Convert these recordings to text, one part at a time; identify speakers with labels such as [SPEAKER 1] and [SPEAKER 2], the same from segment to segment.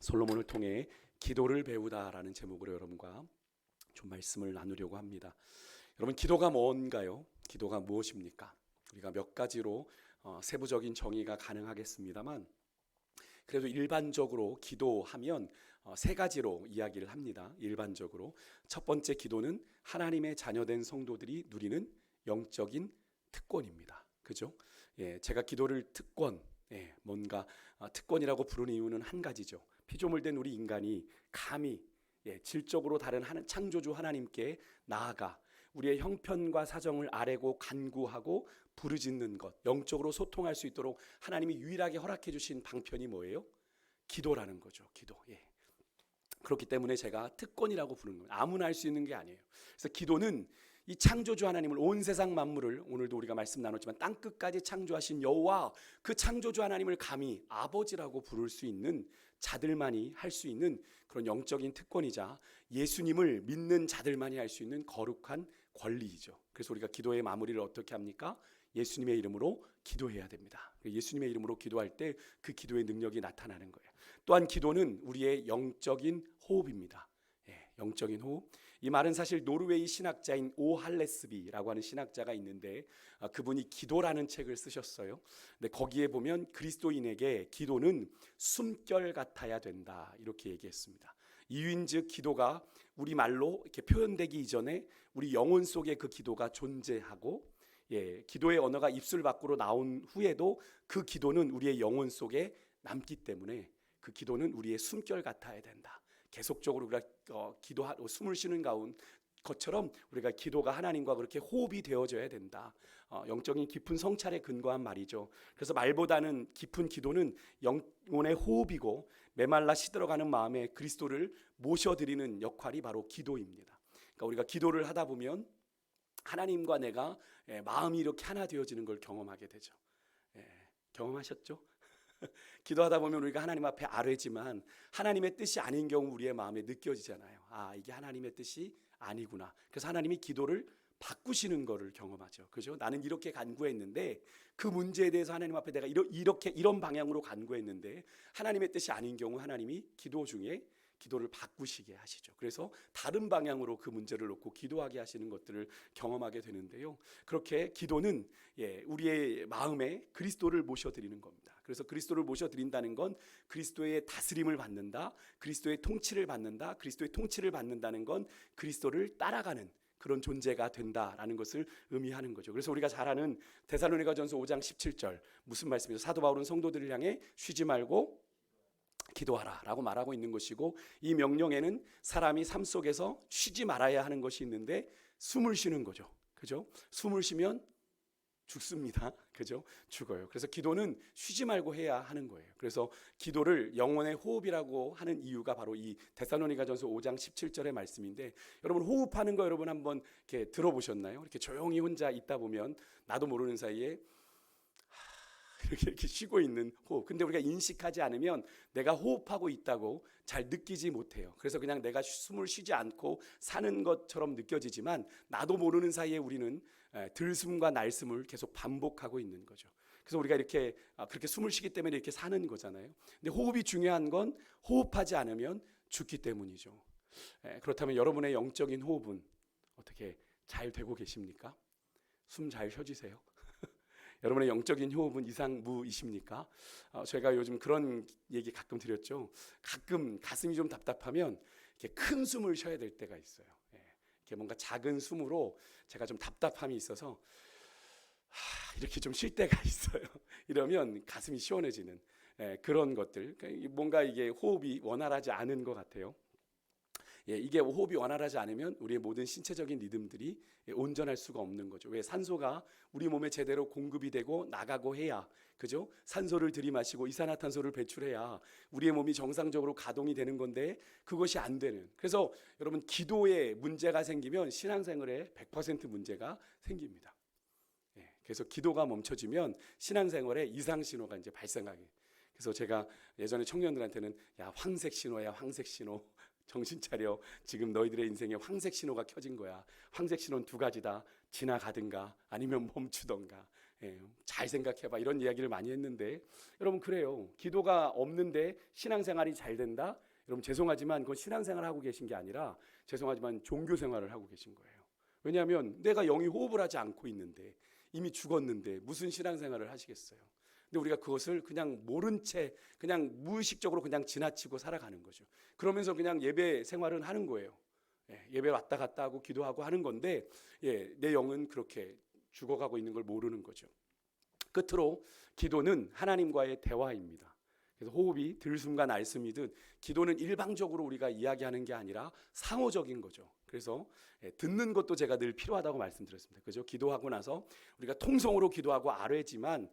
[SPEAKER 1] 솔로몬을 통해 기도를 배우다라는 제목으로 여러분과 좀 말씀을 나누려고 합니다. 여러분, 기도가 뭔가요? 기도가 무엇입니까? 우리가 몇 가지로 세부적인 정의가 가능하겠습니다만, 그래도 일반적으로 기도하면 세 가지로 이야기를 합니다. 일반적으로 첫 번째, 기도는 하나님의 자녀된 성도들이 누리는 영적인 특권입니다. 그죠? 제가 기도를 특권, 뭔가 특권이라고 부르는 이유는 한 가지죠. 피조물된 우리 인간이 감히 질적으로 다른 창조주 하나님께 나아가 우리의 형편과 사정을 아뢰고 간구하고 부르짖는 것, 영적으로 소통할 수 있도록 하나님이 유일하게 허락해 주신 방편이 뭐예요? 기도라는 거죠. 기도. 그렇기 때문에 제가 특권이라고 부르는 거예요. 아무나 할 수 있는 게 아니에요. 그래서 기도는 이 창조주 하나님을, 온 세상 만물을, 오늘도 우리가 말씀 나눴지만 땅끝까지 창조하신 여호와, 그 창조주 하나님을 감히 아버지라고 부를 수 있는 자들만이 할 수 있는 그런 영적인 특권이자 예수님을 믿는 자들만이 할 수 있는 거룩한 권리이죠. 그래서 우리가 기도의 마무리를 어떻게 합니까? 예수님의 이름으로 기도해야 됩니다. 예수님의 이름으로 기도할 때 그 기도의 능력이 나타나는 거예요. 또한 기도는 우리의 영적인 호흡입니다. 영적인 호흡. 이 말은 사실 노르웨이 신학자인 오 할레스비라고 하는 신학자가 있는데, 그분이 기도라는 책을 쓰셨어요. 근데 거기에 보면 그리스도인에게 기도는 숨결 같아야 된다, 이렇게 얘기했습니다. 이유인즉 기도가 우리 말로 이렇게 표현되기 이전에 우리 영혼 속에 그 기도가 존재하고, 기도의 언어가 입술 밖으로 나온 후에도 그 기도는 우리의 영혼 속에 남기 때문에 그 기도는 우리의 숨결 같아야 된다. 계속적으로 우리가 기도하고 숨을 쉬는 가운 것처럼 우리가 기도가 하나님과 그렇게 호흡이 되어져야 된다. 영적인 깊은 성찰에 근거한 말이죠. 그래서 말보다는 깊은 기도는 영혼의 호흡이고, 메말라 시들어가는 마음에 그리스도를 모셔드리는 역할이 바로 기도입니다. 그러니까 우리가 기도를 하다 보면 하나님과 내가 마음이 이렇게 하나 되어지는 걸 경험하게 되죠. 경험하셨죠? 기도하다 보면 우리가 하나님 앞에 아뢰지만 하나님의 뜻이 아닌 경우 우리의 마음에 느껴지잖아요. 아, 이게 하나님의 뜻이 아니구나. 그래서 하나님이 기도를 바꾸시는 거를 경험하죠. 그죠? 나는 이렇게 간구했는데 그 문제에 대해서 하나님 앞에 내가 이런 방향으로 간구했는데 하나님의 뜻이 아닌 경우 하나님이 기도 중에 기도를 바꾸시게 하시죠. 그래서 다른 방향으로 그 문제를 놓고 기도하게 하시는 것들을 경험하게 되는데요. 그렇게 기도는 우리의 마음에 그리스도를 모셔드리는 겁니다. 그래서 그리스도를 모셔드린다는 건 그리스도의 다스림을 받는다, 그리스도의 통치를 받는다. 그리스도의 통치를 받는다는 건 그리스도를 따라가는 그런 존재가 된다라는 것을 의미하는 거죠. 그래서 우리가 잘 아는 데살로니가전서 5장 17절 무슨 말씀이죠? 사도 바울은 성도들을 향해 쉬지 말고 기도하라 라고 말하고 있는 것이고, 이 명령에는 사람이 삶 속에서 쉬지 말아야 하는 것이 있는데 숨을 쉬는 거죠. 그죠? 숨을 쉬면 죽습니다. 그죠? 죽어요. 그래서 기도는 쉬지 말고 해야 하는 거예요. 그래서 기도를 영혼의 호흡이라고 하는 이유가 바로 이 데살로니가전서 5장 17절의 말씀인데, 여러분 호흡하는 거 여러분 한번 이렇게 들어보셨나요? 이렇게 조용히 혼자 있다 보면 나도 모르는 사이에 이렇게 쉬고 있는 호흡. 근데 우리가 인식하지 않으면 내가 호흡하고 있다고 잘 느끼지 못해요. 그래서 그냥 내가 숨을 쉬지 않고 사는 것처럼 느껴지지만 나도 모르는 사이에 우리는 들숨과 날숨을 계속 반복하고 있는 거죠. 그래서 우리가 이렇게 그렇게 숨을 쉬기 때문에 이렇게 사는 거잖아요. 근데 호흡이 중요한 건 호흡하지 않으면 죽기 때문이죠. 그렇다면 여러분의 영적인 호흡은 어떻게 잘 되고 계십니까? 숨 잘 쉬어주세요. 여러분의 영적인 호흡은 이상무이십니까? 제가 요즘 그런 얘기 가끔 드렸죠. 가끔 가슴이 좀 답답하면 이렇게 큰 숨을 쉬어야 될 때가 있어요. 이렇게 뭔가 작은 숨으로 제가 좀 답답함이 있어서 이렇게 좀 쉴 때가 있어요. 이러면 가슴이 시원해지는 그런 것들. 뭔가 이게 호흡이 원활하지 않은 것 같아요. 이게 호흡이 원활하지 않으면 우리의 모든 신체적인 리듬들이 온전할 수가 없는 거죠. 왜? 산소가 우리 몸에 제대로 공급이 되고 나가고 해야, 그죠? 산소를 들이마시고 이산화탄소를 배출해야 우리의 몸이 정상적으로 가동이 되는 건데 그것이 안 되는. 그래서 여러분, 기도에 문제가 생기면 신앙생활에 100% 문제가 생깁니다. 그래서 기도가 멈춰지면 신앙생활에 이상 신호가 이제 발생하게. 그래서 제가 예전에 청년들한테는 야, 황색 신호야, 황색 신호. 정신 차려. 지금 너희들의 인생에 황색 신호가 켜진 거야. 황색 신호는 두 가지다. 지나가든가 아니면 멈추던가. 잘 생각해봐 이런 이야기를 많이 했는데 여러분 그래요. 기도가 없는데 신앙생활이 잘 된다? 여러분 죄송하지만 그건 신앙생활을 하고 계신 게 아니라 죄송하지만 종교생활을 하고 계신 거예요. 왜냐하면 내가 영이 호흡을 하지 않고 있는데 이미 죽었는데 무슨 신앙생활을 하시겠어요. 근데 우리가 그것을 그냥 모른 채 그냥 무의식적으로 그냥 지나치고 살아가는 거죠. 그러면서 그냥 예배 생활은 하는 거예요. 예배 왔다 갔다 하고 기도하고 하는 건데 내 영은 그렇게 죽어가고 있는 걸 모르는 거죠. 끝으로 기도는 하나님과의 대화입니다. 그래서 호흡이 들숨과 날숨이듯 기도는 일방적으로 우리가 이야기하는 게 아니라 상호적인 거죠. 그래서 듣는 것도 제가 늘 필요하다고 말씀드렸습니다. 그죠? 기도하고 나서 우리가 통성으로 기도하고 아뢰지만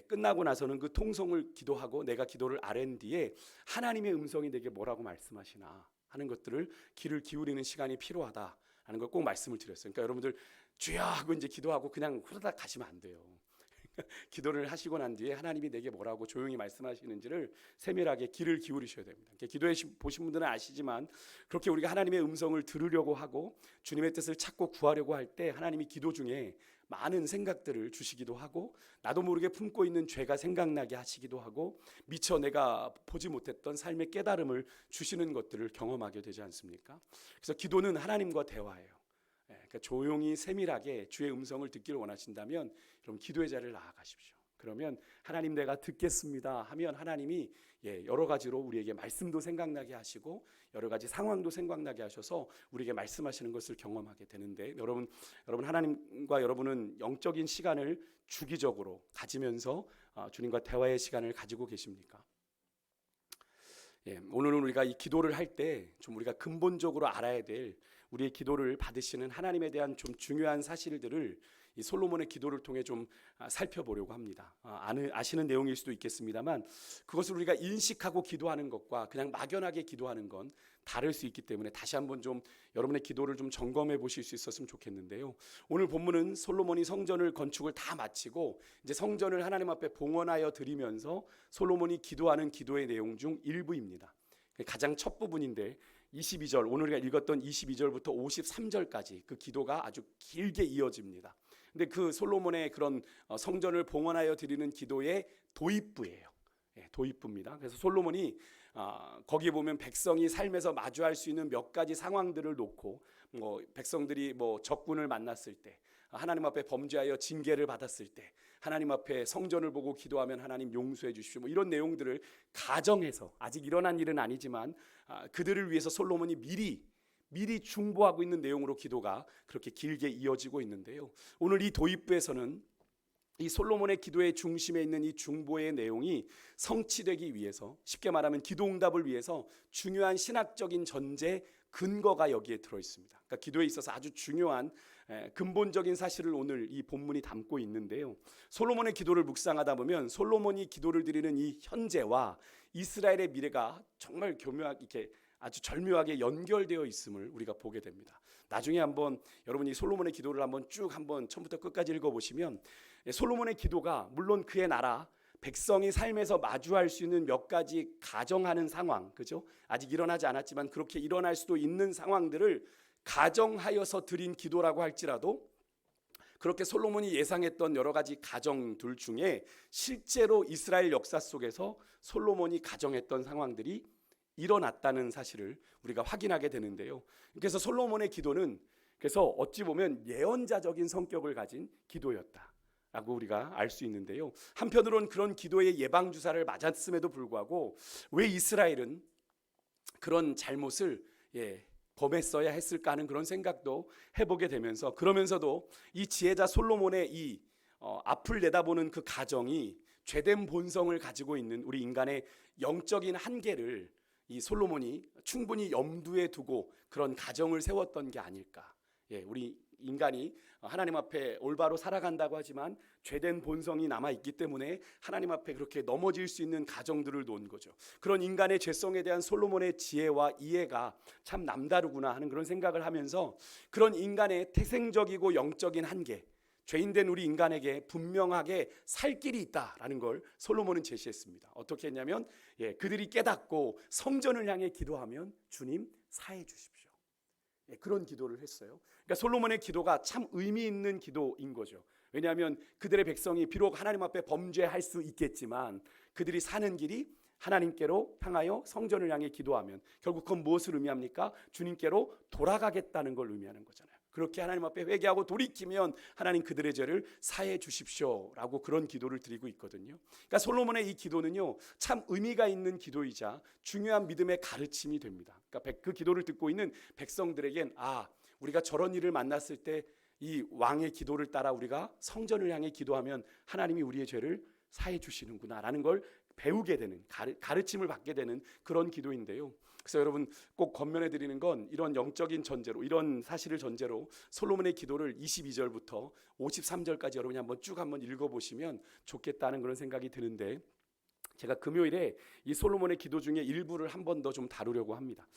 [SPEAKER 1] 끝나고 나서는 그 통성을 기도하고 내가 기도를 아랜 뒤에 하나님의 음성이 내게 뭐라고 말씀하시나 하는 것들을 귀를 기울이는 시간이 필요하다라는 걸 꼭 말씀을 드렸어요. 그러니까 여러분들 주여 하고 이제 기도하고 그냥 후다닥 가시면 안 돼요. 기도를 하시고 난 뒤에 하나님이 내게 뭐라고 조용히 말씀하시는지를 세밀하게 귀를 기울이셔야 됩니다. 기도해 보신 분들은 아시지만 그렇게 우리가 하나님의 음성을 들으려고 하고 주님의 뜻을 찾고 구하려고 할 때 하나님이 기도 중에 많은 생각들을 주시기도 하고 나도 모르게 품고 있는 죄가 생각나게 하시기도 하고 미처 내가 보지 못했던 삶의 깨달음을 주시는 것들을 경험하게 되지 않습니까? 그래서 기도는 하나님과 대화예요. 그러니까 조용히 세밀하게 주의 음성을 듣기를 원하신다면 여러분 기도의 자리를 나아가십시오. 그러면 하나님 내가 듣겠습니다 하면 하나님이 여러 가지로 우리에게 말씀도 생각나게 하시고 여러 가지 상황도 생각나게 하셔서 우리에게 말씀하시는 것을 경험하게 되는데 여러분 하나님과 여러분은 영적인 시간을 주기적으로 가지면서 주님과 대화의 시간을 가지고 계십니까? 오늘은 우리가 이 기도를 할 때 좀 우리가 근본적으로 알아야 될 우리의 기도를 받으시는 하나님에 대한 좀 중요한 사실들을 이 솔로몬의 기도를 통해 좀 살펴보려고 합니다. 아시는 내용일 수도 있겠습니다만 그것을 우리가 인식하고 기도하는 것과 그냥 막연하게 기도하는 건 다를 수 있기 때문에 다시 한번 좀 여러분의 기도를 좀 점검해 보실 수 있었으면 좋겠는데요. 오늘 본문은 솔로몬이 성전을 건축을 다 마치고 이제 성전을 하나님 앞에 봉헌하여 드리면서 솔로몬이 기도하는 기도의 내용 중 일부입니다. 가장 첫 부분인데 22절 오늘 우리가 읽었던 22절부터 53절까지 그 기도가 아주 길게 이어집니다. 근데 그 솔로몬의 그런 성전을 봉헌하여 드리는 기도의 도입부예요. 도입부입니다. 그래서 솔로몬이 거기에 보면 백성이 삶에서 마주할 수 있는 몇 가지 상황들을 놓고 백성들이 적군을 만났을 때 하나님 앞에 범죄하여 징계를 받았을 때 하나님 앞에 성전을 보고 기도하면 하나님 용서해 주십시오. 이런 내용들을 가정해서 아직 일어난 일은 아니지만 그들을 위해서 솔로몬이 미리 중보하고 있는 내용으로 기도가 그렇게 길게 이어지고 있는데요. 오늘 이 도입부에서는 이 솔로몬의 기도의 중심에 있는 이 중보의 내용이 성취되기 위해서 쉽게 말하면 기도응답을 위해서 중요한 신학적인 전제 근거가 여기에 들어 있습니다. 그러니까 기도에 있어서 아주 중요한 근본적인 사실을 오늘 이 본문이 담고 있는데요. 솔로몬의 기도를 묵상하다 보면 솔로몬이 기도를 드리는 이 현재와 이스라엘의 미래가 정말 교묘하게 이렇게 아주 절묘하게 연결되어 있음을 우리가 보게 됩니다. 나중에 한번 여러분이 솔로몬의 기도를 한번 쭉 한번 처음부터 끝까지 읽어보시면 솔로몬의 기도가 물론 그의 나라 백성이 삶에서 마주할 수 있는 몇 가지 가정하는 상황, 그죠? 아직 일어나지 않았지만 그렇게 일어날 수도 있는 상황들을 가정하여서 드린 기도라고 할지라도 그렇게 솔로몬이 예상했던 여러 가지 가정들 중에 실제로 이스라엘 역사 속에서 솔로몬이 가정했던 상황들이 일어났다는 사실을 우리가 확인하게 되는데요. 그래서 솔로몬의 기도는 그래서 어찌 보면 예언자적인 성격을 가진 기도였다라고 우리가 알 수 있는데요. 한편으로는 그런 기도의 예방 주사를 맞았음에도 불구하고 왜 이스라엘은 그런 잘못을 범했어야 했을까 하는 그런 생각도 해보게 되면서 그러면서도 이 지혜자 솔로몬의 이 앞을 내다보는 그 가정이 죄된 본성을 가지고 있는 우리 인간의 영적인 한계를 이 솔로몬이 충분히 염두에 두고 그런 가정을 세웠던 게 아닐까. 우리 인간이 하나님 앞에 올바로 살아간다고 하지만 죄된 본성이 남아있기 때문에 하나님 앞에 그렇게 넘어질 수 있는 가정들을 놓은 거죠. 그런 인간의 죄성에 대한 솔로몬의 지혜와 이해가 참 남다르구나 하는 그런 생각을 하면서 그런 인간의 태생적이고 영적인 한계, 죄인된 우리 인간에게 분명하게 살 길이 있다라는 걸 솔로몬은 제시했습니다. 어떻게 했냐면 그들이 깨닫고 성전을 향해 기도하면 주님 사해 주십시오. 그런 기도를 했어요. 그러니까 솔로몬의 기도가 참 의미 있는 기도인 거죠. 왜냐하면 그들의 백성이 비록 하나님 앞에 범죄할 수 있겠지만 그들이 사는 길이 하나님께로 향하여 성전을 향해 기도하면 결국 그건 무엇을 의미합니까? 주님께로 돌아가겠다는 걸 의미하는 거잖아요. 그렇게 하나님 앞에 회개하고 돌이키면 하나님 그들의 죄를 사해 주십시오라고 그런 기도를 드리고 있거든요. 그러니까 솔로몬의 이 기도는요, 참 의미가 있는 기도이자 중요한 믿음의 가르침이 됩니다. 그러니까 그 기도를 듣고 있는 백성들에겐 우리가 저런 일을 만났을 때 이 왕의 기도를 따라 우리가 성전을 향해 기도하면 하나님이 우리의 죄를 사해 주시는구나라는 걸 배우게 되는, 가르침을 받게 되는 그런 기도인데요. 그래서 여러분 꼭 권면해 드리는 건 이런 영적인 전제로, 이런 사실을 전제로 솔로몬의 기도를 22절부터 53절까지 여러분이 한번 읽어보시면 좋겠다는 그런 생각이 드는데, 제가 금요일에 이 솔로몬의 기도 중에 일부를 한 번 더 좀 다루려고 합니다.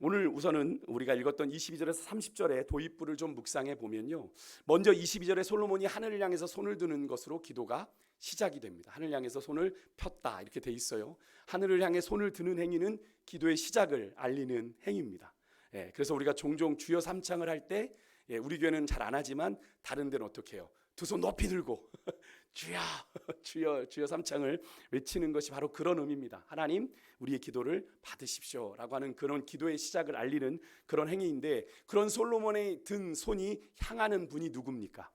[SPEAKER 1] 오늘 우선은 우리가 읽었던 22절에서 30절의 도입부를 좀 묵상해 보면요, 먼저 22절에 솔로몬이 하늘을 향해서 손을 드는 것으로 기도가 시작이 됩니다. 하늘을 향해서 손을 폈다 이렇게 돼 있어요. 하늘을 향해 손을 드는 행위는 기도의 시작을 알리는 행위입니다. 그래서 우리가 종종 주여 삼창을 할 때 우리 교회는 잘 안 하지만 다른 데는 어떻게 해요? 두 손 높이 들고 주여 주여 주여 삼창을 외치는 것이 바로 그런 의미입니다. 하나님 우리의 기도를 받으십시오 라고 하는 그런 기도의 시작을 알리는 그런 행위인데, 그런 솔로몬의 든 손이 향하는 분이 누굽니까?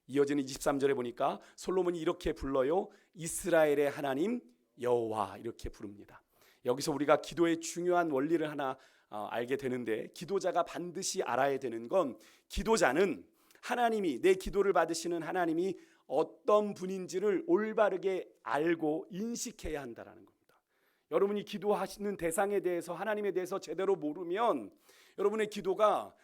[SPEAKER 1] 이어지는 23절에 보니까 솔로몬이 이렇게 불러요. 이스라엘의 하나님 여호와 이렇게 부릅니다. 여기서 우리가 기도의 중요한 원리를 하나 알게 되는데, 기도자가 반드시 알아야 되는 건 기도자는 하나님이, 내 기도를 받으시는 하나님이 어떤 분인지를 올바르게 알고 인식해야 한다는 겁니다. 여러분이 기도하시는 대상에 대해서, 하나님에 대해서 제대로 모르면 여러분의 기도가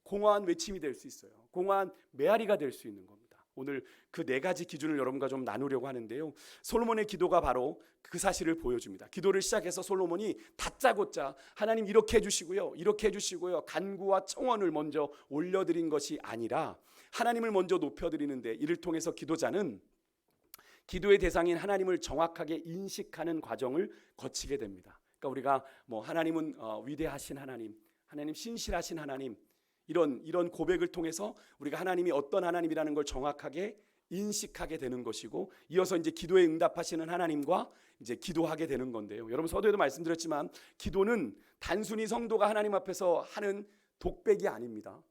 [SPEAKER 1] 공허한 외침이 될 수 있어요. 공허한 메아리가 될 수 있는 겁니다. 오늘 그 네 가지 기준을 여러분과 좀 나누려고 하는데요, 솔로몬의 기도가 바로 그 사실을 보여줍니다. 기도를 시작해서 솔로몬이 다짜고짜 하나님 이렇게 해주시고요, 이렇게 해주시고요, 간구와 청원을 먼저 올려드린 것이 아니라 하나님을 먼저 높여드리는데, 이를 통해서 기도자는 기도의 대상인 하나님을 정확하게 인식하는 과정을 거치게 됩니다. 그러니까 우리가 하나님은 위대하신 하나님, 하나님 신실하신 하나님, 이런 고백을 통해서 우리가 하나님이 어떤 하나님이라는 걸 정확하게 인식하게 되는 것이고, 이어서 이제 기도에 응답하시는 하나님과 이제 기도하게 되는 건데요. 여러분 서두에도 말씀드렸지만 기도는 단순히 성도가 하나님 앞에서 하는 독백이 아닙니다.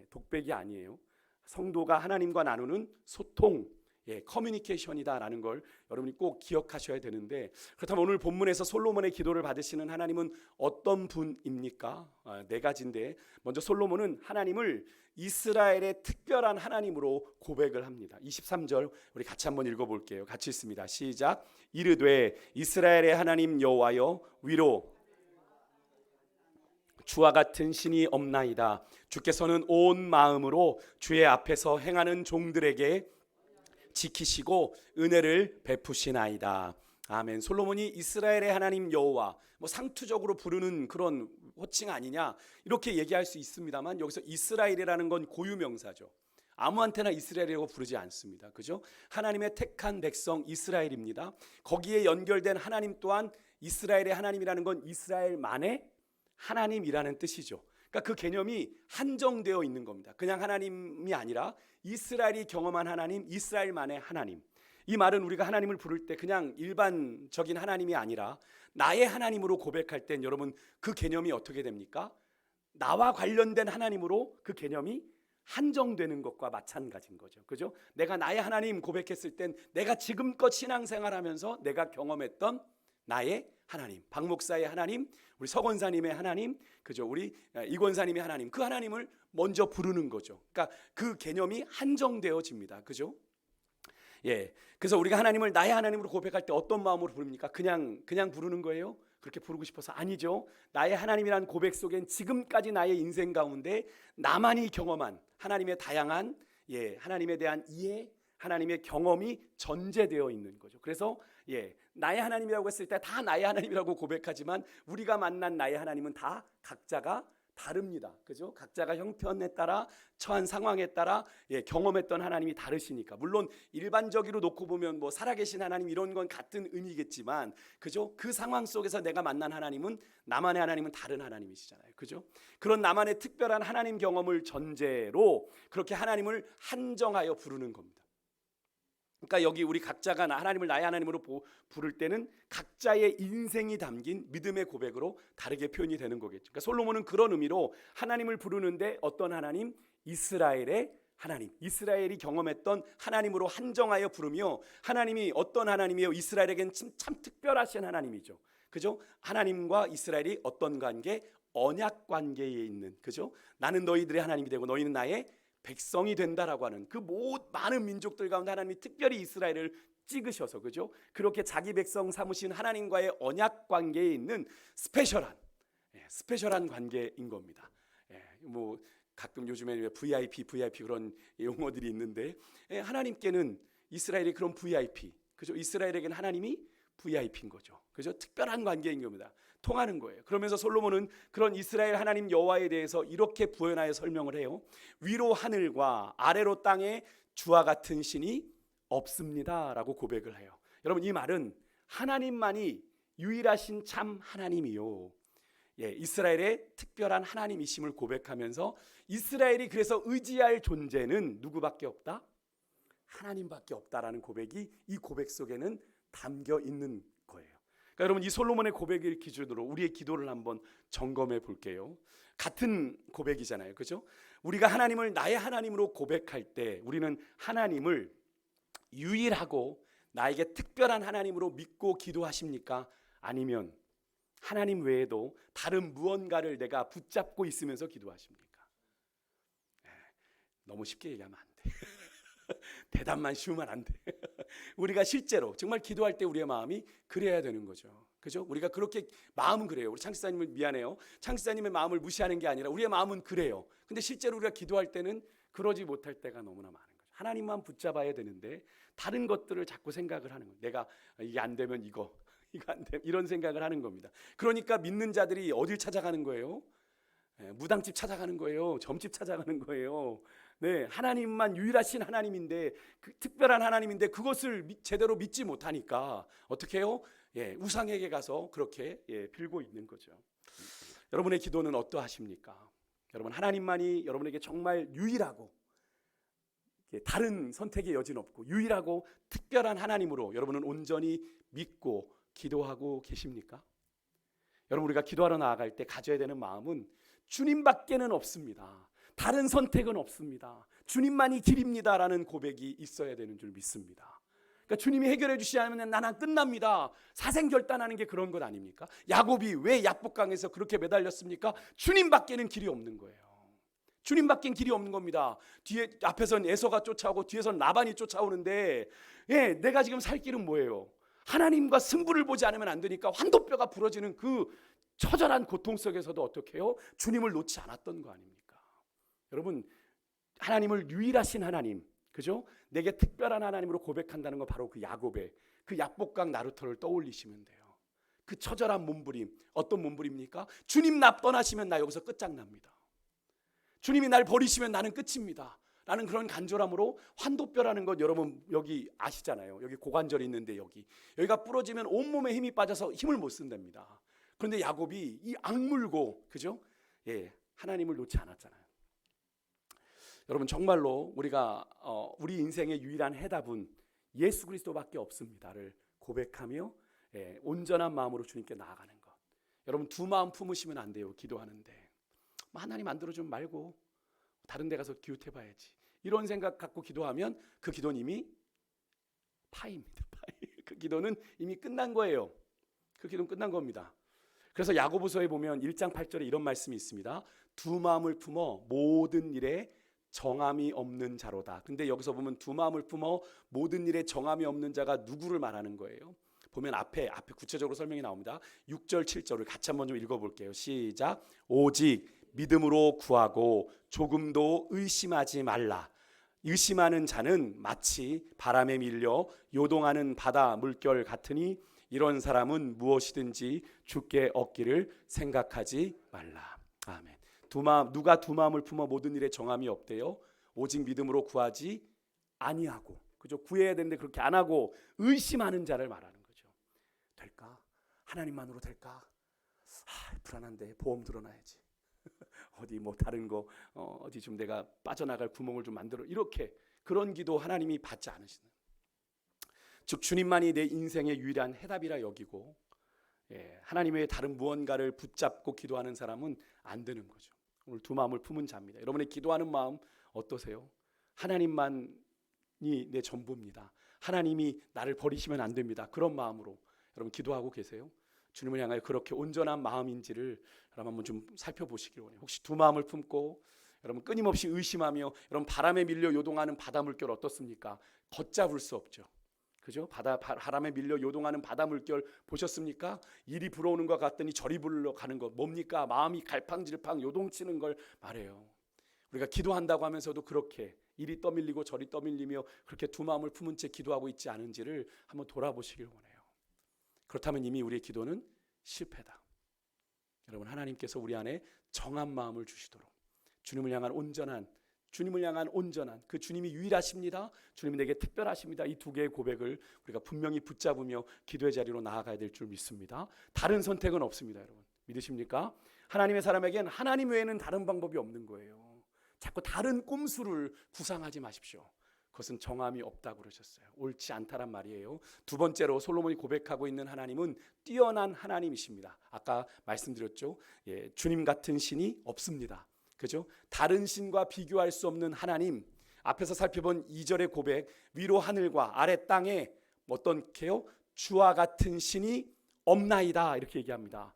[SPEAKER 1] 독백이 아니에요. 성도가 하나님과 나누는 소통, 커뮤니케이션이다라는 걸 여러분이 꼭 기억하셔야 되는데, 그렇다면 오늘 본문에서 솔로몬의 기도를 받으시는 하나님은 어떤 분입니까? 네 가지인데, 먼저 솔로몬은 하나님을 이스라엘의 특별한 하나님으로 고백을 합니다. 23절 우리 같이 한번 읽어볼게요. 같이 읽습니다. 시작. 이르되 이스라엘의 하나님 여호와여, 위로 주와 같은 신이 없나이다. 주께서는 온 마음으로 주의 앞에서 행하는 종들에게 지키시고 은혜를 베푸시나이다. 아멘. 솔로몬이 이스라엘의 하나님 여호와, 상투적으로 부르는 그런 호칭 아니냐 이렇게 얘기할 수 있습니다만, 여기서 이스라엘이라는 건 고유명사죠. 아무한테나 이스라엘이라고 부르지 않습니다. 그죠? 하나님의 택한 백성 이스라엘입니다. 거기에 연결된 하나님 또한 이스라엘의 하나님이라는 건 이스라엘만의 하나님이라는 뜻이죠. 그러니까 그 개념이 한정되어 있는 겁니다. 그냥 하나님이 아니라 이스라엘이 경험한 하나님, 이스라엘만의 하나님. 이 말은 우리가 하나님을 부를 때 그냥 일반적인 하나님이 아니라 나의 하나님으로 고백할 땐 여러분 그 개념이 어떻게 됩니까? 나와 관련된 하나님으로 그 개념이 한정되는 것과 마찬가지인 거죠. 그죠? 내가 나의 하나님 고백했을 땐 내가 지금껏 신앙생활하면서 내가 경험했던 나의 하나님, 박 목사의 하나님, 우리 석 원사님의 하나님, 그죠? 우리 이 권사님의 하나님, 그 하나님을 먼저 부르는 거죠. 그러니까 그 개념이 한정되어집니다. 그죠? 그래서 우리가 하나님을 나의 하나님으로 고백할 때 어떤 마음으로 부릅니까? 그냥 부르는 거예요? 그렇게 부르고 싶어서? 아니죠. 나의 하나님이라는 고백 속엔 지금까지 나의 인생 가운데 나만이 경험한 하나님의 다양한 하나님에 대한 이해, 하나님의 경험이 전제되어 있는 거죠. 그래서 나의 하나님이라고 했을 때 다 나의 하나님이라고 고백하지만 우리가 만난 나의 하나님은 다 각자가 다릅니다. 그죠? 각자가 형편에 따라 처한 상황에 따라 경험했던 하나님이 다르시니까. 물론 일반적으로 놓고 보면 뭐 살아계신 하나님 이런 건 같은 의미겠지만, 그죠? 그 상황 속에서 내가 만난 하나님은, 나만의 하나님은 다른 하나님이시잖아요. 그죠? 그런 나만의 특별한 하나님 경험을 전제로 그렇게 하나님을 한정하여 부르는 겁니다. 그러니까 여기 우리 각자가 하나님을 나의 하나님으로 부를 때는 각자의 인생이 담긴 믿음의 고백으로 다르게 표현이 되는 거겠죠. 그러니까 솔로몬은 그런 의미로 하나님을 부르는데 어떤 하나님? 이스라엘의 하나님, 이스라엘이 경험했던 하나님으로 한정하여 부르며, 하나님이 어떤 하나님이에요? 이스라엘에겐 참 특별하신 하나님이죠. 그죠? 하나님과 이스라엘이 어떤 관계? 언약 관계에 있는, 그죠? 나는 너희들의 하나님이 되고 너희는 나의 백성이 된다라고 하는 그 많은 민족들 가운데 하나님이 특별히 이스라엘을 찍으셔서, 그죠? 그렇게 자기 백성 삼으신 하나님과의 언약 관계에 있는 스페셜한 관계인 겁니다. 뭐 가끔 요즘에 VIP 그런 용어들이 있는데, 하나님께는 이스라엘이 그런 VIP, 그죠? 이스라엘에게는 하나님이 VIP인 거죠. 그죠? 특별한 관계인 겁니다. 통하는 거예요. 그러면서 솔로몬은 그런 이스라엘 하나님 여호와에 대해서 이렇게 부연하여 설명을 해요. 위로 하늘과 아래로 땅에 주와 같은 신이 없습니다라고 고백을 해요. 여러분, 이 말은 하나님만이 유일하신 참 하나님이요, 이스라엘의 특별한 하나님이심을 고백하면서, 이스라엘이 그래서 의지할 존재는 누구밖에 없다? 하나님밖에 없다라는 고백이 이 고백 속에는 담겨 있는 거예요. 그러니까 여러분, 이 솔로몬의 고백을 기준으로 우리의 기도를 한번 점검해 볼게요. 같은 고백이잖아요, 그죠? 우리가 하나님을 나의 하나님으로 고백할 때 우리는 하나님을 유일하고 나에게 특별한 하나님으로 믿고 기도하십니까? 아니면 하나님 외에도 다른 무언가를 내가 붙잡고 있으면서 기도하십니까? 너무 쉽게 얘기하면 안 돼. 대답만 쉬우면 안 돼. 우리가 실제로 정말 기도할 때 우리의 마음이 그래야 되는 거죠. 그죠? 우리가 그렇게 마음은 그래요. 우리 창시사님을 미안해요. 창시사님의 마음을 무시하는 게 아니라 우리의 마음은 그래요. 근데 실제로 우리가 기도할 때는 그러지 못할 때가 너무나 많은 거죠. 하나님만 붙잡아야 되는데 다른 것들을 자꾸 생각을 하는 거예요. 내가 이게 안 되면 이거 안 되면 이런 생각을 하는 겁니다. 그러니까 믿는 자들이 어딜 찾아가는 거예요? 무당집 찾아가는 거예요. 점집 찾아가는 거예요. 하나님만 유일하신 하나님인데, 그 특별한 하나님인데 그것을 제대로 믿지 못하니까 어떻게 해요? 우상에게 가서 그렇게 빌고 있는 거죠. 여러분의 기도는 어떠하십니까? 여러분, 하나님만이 여러분에게 정말 유일하고 다른 선택의 여진 없고 유일하고 특별한 하나님으로 여러분은 온전히 믿고 기도하고 계십니까? 여러분, 우리가 기도하러 나아갈 때 가져야 되는 마음은 주님밖에는 없습니다. 다른 선택은 없습니다. 주님만이 길입니다라는 고백이 있어야 되는 줄 믿습니다. 그러니까 주님이 해결해 주시지 않으면 나는 끝납니다. 사생결단하는 게 그런 것 아닙니까? 야곱이 왜 야복강에서 그렇게 매달렸습니까? 주님밖에는 길이 없는 거예요. 주님밖엔 길이 없는 겁니다. 앞에선 에서가 쫓아오고 뒤에선 라반이 쫓아오는데, 내가 지금 살 길은 뭐예요? 하나님과 승부를 보지 않으면 안 되니까 환도뼈가 부러지는 그 처절한 고통 속에서도 어떻게 해요? 주님을 놓지 않았던 거 아닙니까? 여러분, 하나님을 유일하신 하나님, 그죠? 내게 특별한 하나님으로 고백한다는 건 바로 그 야곱의 그 야복강 나루터를 떠올리시면 돼요. 그 처절한 몸부림, 어떤 몸부림입니까? 주님 나 떠나시면 나 여기서 끝장납니다. 주님이 날 버리시면 나는 끝입니다. 라는 그런 간절함으로, 환도뼈라는 것 여러분 여기 아시잖아요. 여기 고관절이 있는데 여기가 부러지면 온몸에 힘이 빠져서 힘을 못 쓴답니다. 그런데 야곱이 이 악물고, 그죠? 하나님을 놓지 않았잖아요. 여러분, 정말로 우리가 우리 인생의 유일한 해답은 예수 그리스도밖에 없습니다를 고백하며 온전한 마음으로 주님께 나아가는 것. 여러분, 두 마음 품으시면 안 돼요. 기도하는데 하나님 안 들어주면 말고 다른 데 가서 기웃해봐야지, 이런 생각 갖고 기도하면 그 기도는 이미 파입니다. 그 기도는 이미 끝난 거예요. 그 기도는 끝난 겁니다. 그래서 야고보서에 보면 1장 8절에 이런 말씀이 있습니다. 두 마음을 품어 모든 일에 정함이 없는 자로다. 근데 여기서 보면 두 마음을 품어 모든 일에 정함이 없는 자가 누구를 말하는 거예요? 보면 앞에 구체적으로 설명이 나옵니다. 6절 7절을 같이 한번 좀 읽어볼게요. 시작. 오직 믿음으로 구하고 조금도 의심하지 말라. 의심하는 자는 마치 바람에 밀려 요동하는 바다 물결 같으니 이런 사람은 무엇이든지 주께 얻기를 생각하지 말라. 아멘. 누가 두 마음을 품어 모든 일에 정함이 없대요. 오직 믿음으로 구하지 아니하고, 그죠? 구해야 되는데 그렇게 안 하고 의심하는 자를 말하는 거죠. 될까? 하나님만으로 될까? 불안한데 보험 들어놔야지. 어디 뭐 다른 거 어디 좀 내가 빠져나갈 구멍을 좀 만들어, 이렇게 그런 기도 하나님이 받지 않으시는. 즉 주님만이 내 인생의 유일한 해답이라 여기고, 하나님의 다른 무언가를 붙잡고 기도하는 사람은 안 되는 거죠. 오늘 두 마음을 품은 자입니다. 여러분의 기도하는 마음 어떠세요? 하나님만이 내 전부입니다. 하나님이 나를 버리시면 안 됩니다. 그런 마음으로 여러분 기도하고 계세요? 주님을 향하여 그렇게 온전한 마음인지를 여러분 한번 좀 살펴보시길 원해요. 혹시 두 마음을 품고 여러분 끊임없이 의심하며, 여러분 바람에 밀려 요동하는 바다 물결 어떻습니까? 걷잡을 수 없죠. 그죠? 바람에 밀려 요동하는 바다 물결 보셨습니까? 이리 불어오는 것 같더니 저리 불러가는 것 뭡니까? 마음이 갈팡질팡 요동치는 걸 말해요. 우리가 기도한다고 하면서도 그렇게 이리 떠밀리고 저리 떠밀리며 그렇게 두 마음을 품은 채 기도하고 있지 않은지를 한번 돌아보시길 원해요. 그렇다면 이미 우리의 기도는 실패다. 여러분, 하나님께서 우리 안에 정한 마음을 주시도록 주님을 향한 온전한 그 주님이 유일하십니다. 주님이 내게 특별하십니다. 이 두 개의 고백을 우리가 분명히 붙잡으며 기도의 자리로 나아가야 될 줄 믿습니다. 다른 선택은 없습니다. 여러분 믿으십니까? 하나님의 사람에겐 하나님 외에는 다른 방법이 없는 거예요. 자꾸 다른 꼼수를 구상하지 마십시오. 그것은 정함이 없다고 그러셨어요. 옳지 않다란 말이에요. 두 번째로 솔로몬이 고백하고 있는 하나님은 뛰어난 하나님이십니다. 아까 말씀드렸죠. 주님 같은 신이 없습니다. 그죠? 다른 신과 비교할 수 없는 하나님. 앞에서 살펴본 2절의 고백, 위로 하늘과 아래 땅에 어떻게요? 주와 같은 신이 없나이다, 이렇게 얘기합니다.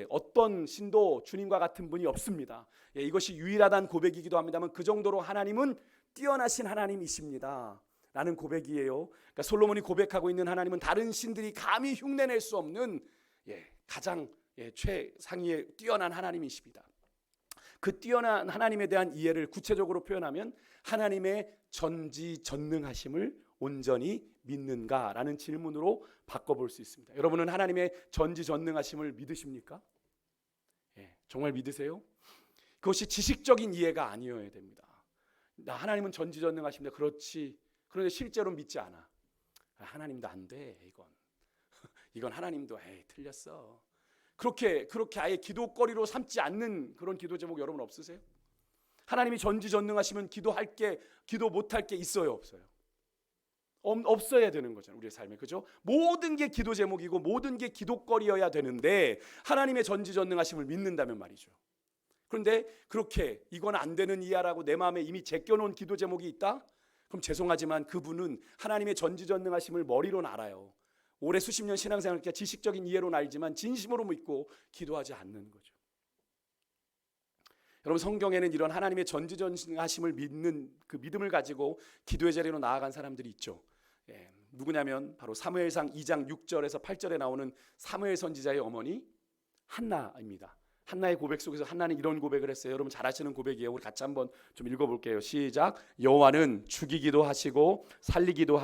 [SPEAKER 1] 어떤 신도 주님과 같은 분이 없습니다. 이것이 유일하다는 고백이기도 합니다만 그 정도로 하나님은 뛰어나신 하나님이십니다 라는 고백이에요. 그러니까 솔로몬이 고백하고 있는 하나님은 다른 신들이 감히 흉내낼 수 없는 가장 최상위의 뛰어난 하나님이십니다. 그 뛰어난 하나님에 대한 이해를 구체적으로 표현하면 하나님의 전지전능하심을 온전히 믿는가라는 질문으로 바꿔볼 수 있습니다. 여러분은 하나님의 전지전능하심을 믿으십니까? 정말 믿으세요? 그것이 지식적인 이해가 아니어야 됩니다. 나 하나님은 전지전능하십니다. 그렇지. 그런데 실제로 믿지 않아. 하나님도 안 돼. 이건 하나님도 틀렸어. 그렇게 아예 기도거리로 삼지 않는 그런 기도 제목 여러분 없으세요? 하나님이 전지전능하시면 기도 못할 게 있어요, 없어요? 없어야 되는 거잖아요, 우리의 삶에. 그죠? 모든 게 기도 제목이고 모든 게 기도거리여야 되는데 하나님의 전지전능하심을 믿는다면 말이죠. 그런데 그렇게 이건 안 되는 이야라고 내 마음에 이미 제껴놓은 기도 제목이 있다? 그럼 죄송하지만 그분은 하나님의 전지전능하심을 머리로는 알아요. 오래 수십 년 신앙생활 때 지식적인 이해로는 알지만 진심으로 믿고 기도하지 않는 거죠. 여러분, 성경에는 이런 하나님의 전지전능하심을 믿는 그 믿음을 가지고 기도의 자리로 나아간 사람들이 있죠. 누구냐면 바로 사무엘상 2장 6절에서 8절에 나오는 사무엘 선지자의 어머니 한나입니다. 한나의 고백 속에서 한나는 이런 고백을 했어요. 여러분 잘 아시는 고백이에요. 우리 같이 한번 좀 읽어볼게요. 시작. 여호와는 죽이기도 하시고 살리기도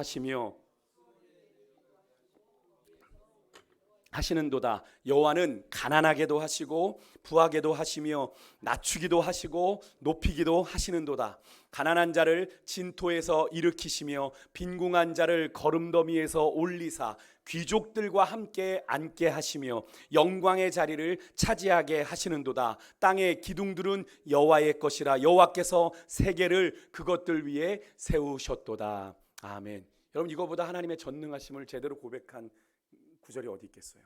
[SPEAKER 1] 하시는도다. 여호와는 가난하게도 하시고 부하게도 하시며 낮추기도 하시고 높이기도 하시는도다. 가난한 자를 진토에서 일으키시며 빈궁한 자를 거름더미에서 올리사 귀족들과 함께 앉게 하시며 영광의 자리를 차지하게 하시는도다. 땅의 기둥들은 여호와의 것이라 여호와께서 세계를 그것들 위에 세우셨도다. 아멘. 여러분, 이거보다 하나님의 전능하심을 제대로 고백한 구절이 어디 있겠어요?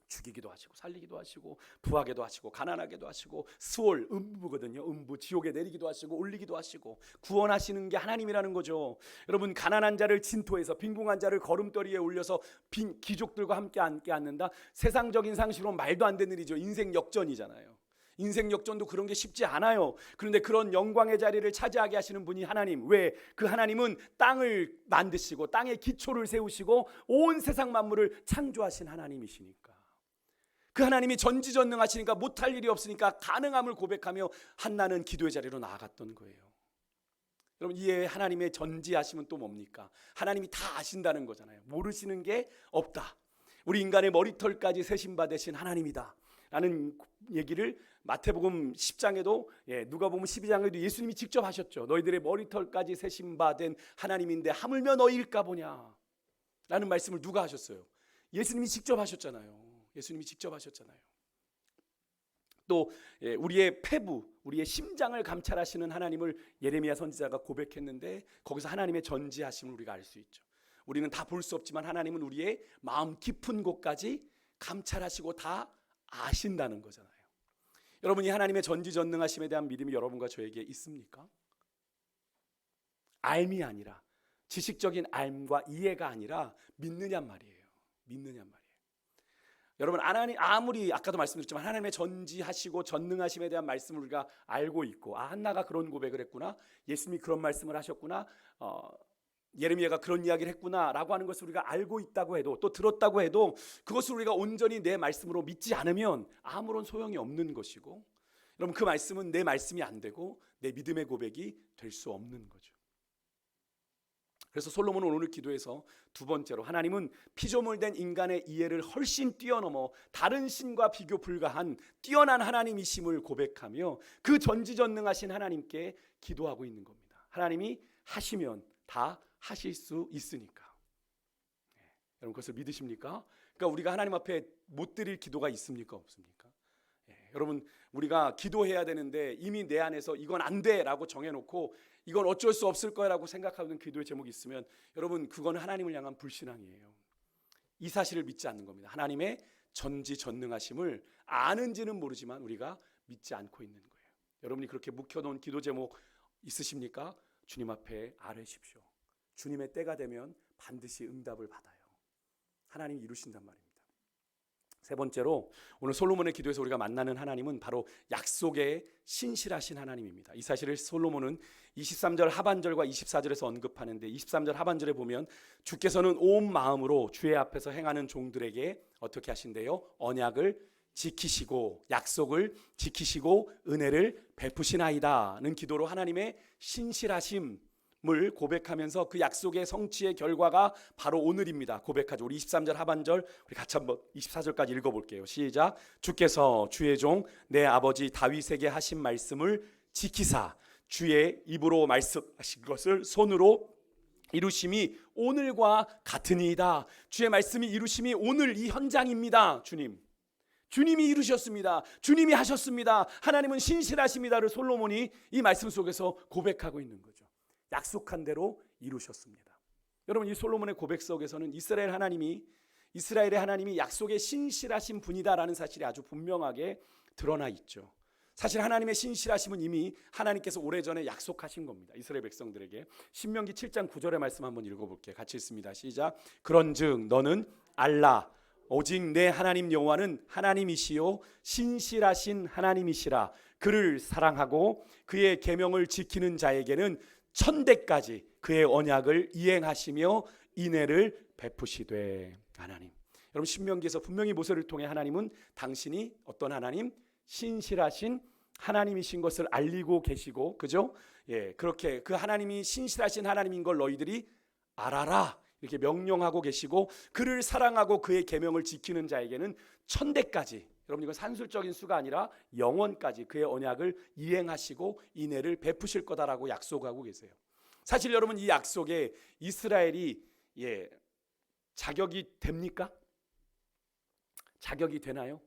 [SPEAKER 1] 죽이기도 하시고 살리기도 하시고 부하게도 하시고 가난하게도 하시고 스올 음부거든요. 음부 지옥에 내리기도 하시고 올리기도 하시고 구원하시는 게 하나님이라는 거죠. 여러분, 가난한 자를 진토에서 빈궁한 자를 걸음더리에 올려서 귀족들과 함께 앉게 앉는다. 세상적인 상식으로 말도 안 되는 일이죠. 인생 역전이잖아요. 인생 역전도 그런 게 쉽지 않아요. 그런데 그런 영광의 자리를 차지하게 하시는 분이 하나님. 왜? 그 하나님은 땅을 만드시고 땅의 기초를 세우시고 온 세상 만물을 창조하신 하나님이시니까. 그 하나님이 전지전능하시니까 못할 일이 없으니까 가능함을 고백하며 한나는 기도의 자리로 나아갔던 거예요. 여러분, 이에 하나님의 전지하심은 또 뭡니까? 하나님이 다 아신다는 거잖아요. 모르시는 게 없다. 우리 인간의 머리털까지 세신 받으신 하나님이다. 라는 얘기를 마태복음 10장에도 누가복음 12장에도 예수님이 직접 하셨죠. 너희들의 머리털까지 세심받은 하나님인데 하물며 너희일까 보냐 라는 말씀을 누가 하셨어요? 예수님이 직접 하셨잖아요. 예수님이 직접 하셨잖아요. 또 우리의 폐부, 우리의 심장을 감찰하시는 하나님을 예레미야 선지자가 고백했는데 거기서 하나님의 전지하심을 우리가 알 수 있죠. 우리는 다 볼 수 없지만 하나님은 우리의 마음 깊은 곳까지 감찰하시고 다 아신다는 거잖아요. 여러분이 하나님의 전지전능하심에 대한 믿음이 여러분과 저에게 있습니까? 알미 아니라, 지식적인 알과 이해가 아니라 믿느냔 말이에요. 믿느냔 말이에요. 여러분, 하나님 아무리 아까도 말씀드렸지만 하나님의 전지하시고 전능하심에 대한 말씀을 우리가 알고 있고, 한나가 그런 고백을 했구나, 예수님이 그런 말씀을 하셨구나, 예레미야가 그런 이야기를 했구나 라고 하는 것을 우리가 알고 있다고 해도, 또 들었다고 해도 그것을 우리가 온전히 내 말씀으로 믿지 않으면 아무런 소용이 없는 것이고, 여러분 그 말씀은 내 말씀이 안 되고 내 믿음의 고백이 될 수 없는 거죠. 그래서 솔로몬은 오늘 기도에서 두 번째로 하나님은 피조물된 인간의 이해를 훨씬 뛰어넘어 다른 신과 비교 불가한 뛰어난 하나님이심을 고백하며 그 전지전능하신 하나님께 기도하고 있는 겁니다. 하나님이 하시면 다 하실 수 있으니까. 여러분 그것을 믿으십니까? 그러니까 우리가 하나님 앞에 못 드릴 기도가 있습니까? 없습니까? 여러분 우리가 기도해야 되는데 이미 내 안에서 이건 안 돼라고 정해놓고 이건 어쩔 수 없을 거라고 생각하는 기도의 제목이 있으면 여러분 그거는 하나님을 향한 불신앙이에요. 이 사실을 믿지 않는 겁니다. 하나님의 전지전능하심을 아는지는 모르지만 우리가 믿지 않고 있는 거예요. 여러분이 그렇게 묵혀놓은 기도 제목 있으십니까? 주님 앞에 아뢰십시오. 주님의 때가 되면 반드시 응답을 받아요. 하나님이 이루신단 말입니다. 세 번째로 오늘 솔로몬의 기도에서 우리가 만나는 하나님은 바로 약속에 신실하신 하나님입니다. 이 사실을 솔로몬은 23절 하반절과 24절에서 언급하는데 23절 하반절에 보면 주께서는 온 마음으로 주의 앞에서 행하는 종들에게 어떻게 하신대요? 언약을 지키시고 약속을 지키시고 은혜를 베푸시나이다는 기도로 하나님의 신실하심을 고백하면서 그 약속의 성취의 결과가 바로 오늘입니다. 고백하죠. 우리 23절 하반절 우리 같이 한번 24절까지 읽어볼게요. 시작. 주께서 주의 종 내 아버지 다윗에게 하신 말씀을 지키사 주의 입으로 말씀하신 것을 손으로 이루심이 오늘과 같으니이다. 주의 말씀이 이루심이 오늘 이 현장입니다. 주님이 이루셨습니다. 주님이 하셨습니다. 하나님은 신실하십니다를 솔로몬이 이 말씀 속에서 고백하고 있는 거죠. 약속한 대로 이루셨습니다. 여러분 이 솔로몬의 고백 속에서는 이스라엘의 하나님이 약속에 신실하신 분이다라는 사실이 아주 분명하게 드러나 있죠. 사실 하나님의 신실하심은 이미 하나님께서 오래전에 약속하신 겁니다. 이스라엘 백성들에게. 신명기 7장 9절의 말씀 한번 읽어볼게요. 같이 읽습니다. 시작. 그런즉 너는 알라 오직 내 하나님 여호와는 하나님이시요 신실하신 하나님이시라. 그를 사랑하고 그의 계명을 지키는 자에게는 천대까지 그의 언약을 이행하시며 인애를 베푸시되. 하나님, 여러분 신명기에서 분명히 모세를 통해 하나님은 당신이 어떤 하나님? 신실하신 하나님이신 것을 알리고 계시고, 그죠? 그렇게 그 하나님이 신실하신 하나님인 걸 너희들이 알아라 이렇게 명령하고 계시고, 그를 사랑하고 그의 계명을 지키는 자에게는 천대까지, 여러분 이건 산술적인 수가 아니라 영원까지 그의 언약을 이행하시고 인애를 베푸실 거다라고 약속하고 계세요. 사실 여러분 이 약속에 이스라엘이 자격이 됩니까? 자격이 되나요?